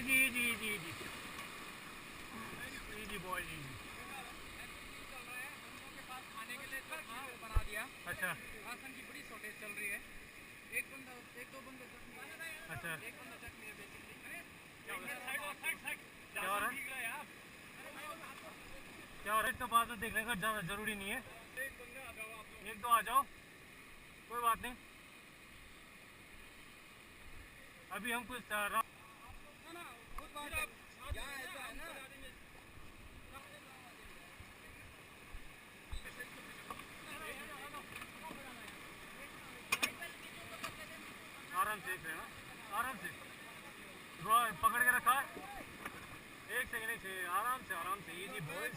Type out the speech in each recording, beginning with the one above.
Easy easy easy easy easy boy easy. खाने के लिए बना दिया। अच्छा राशन की बड़ी शॉर्टेज चल रही है। एक दो बंदे जख्मी है। अच्छा एक बंदा जख्मी है बेसिकली। क्या हो रहा है? क्या हो रहा है? इसका बाद में देखने का ज़्यादा जरूरी नहीं है। एक दो आ जाओ, कोई बात नहीं। अभी हम कुछ आराम से देख रहे हैं, आराम से पकड़ के रखा है। एक सेकंड आराम से इजी बॉयज।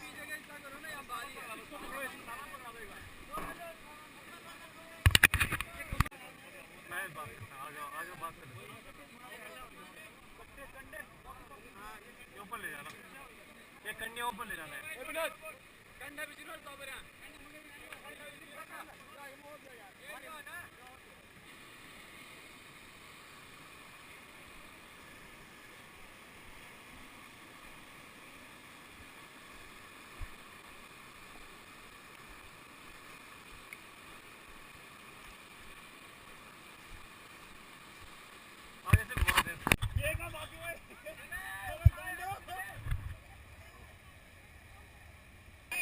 मैं बात करता हूँ, आ जाओ बात कर। ऊपर ले जाना, एक कंडे ऊपर ले जाना है। आगे से घुमा दे। ये का बाकी है।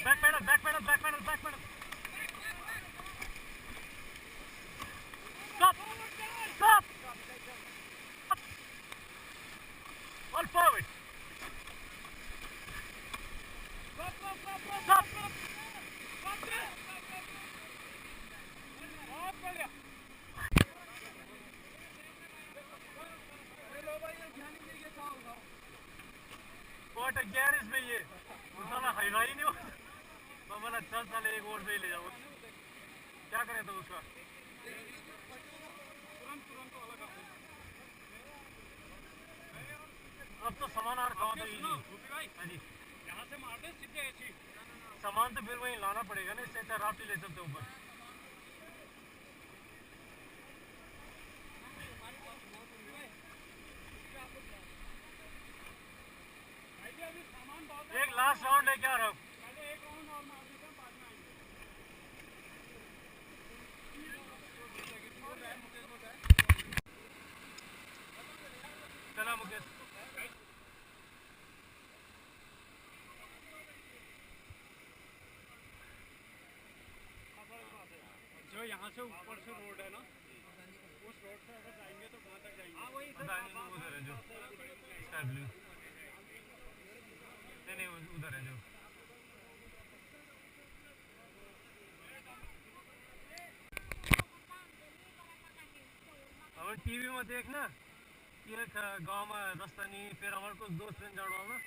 Back paddle back paddle back paddle back paddle. Stop stop all forward. Stop बहुत बढ़िया। बहुत गैरेज में ये साला हाईवे ही नहीं हो। मैं चल साले एक और से ही ले जाओ। क्या करें तो उसका अब तो सामान आ रखा तो इजी। हाँ जी यहाँ से मार दे सीधे ऐसी। सामान तो फिर वहीं लाना पड़ेगा ना, इससे अच्छा राफ्ट ही ले चलते ऊपर। एक लास्ट राउंड लेके आ रहा हूँ। चला मुकेश। जो यहाँ से ऊपर से रोड है ना, उस रोड से अगर जाएंगे तो कहाँ तक जाएंगे? उधर है जो स्काई ब्लू। नहीं उधर है जो। अब टीवी में देखना कि एक गांव में रास्ता नहीं, फिर हमारे को दोस्त जाना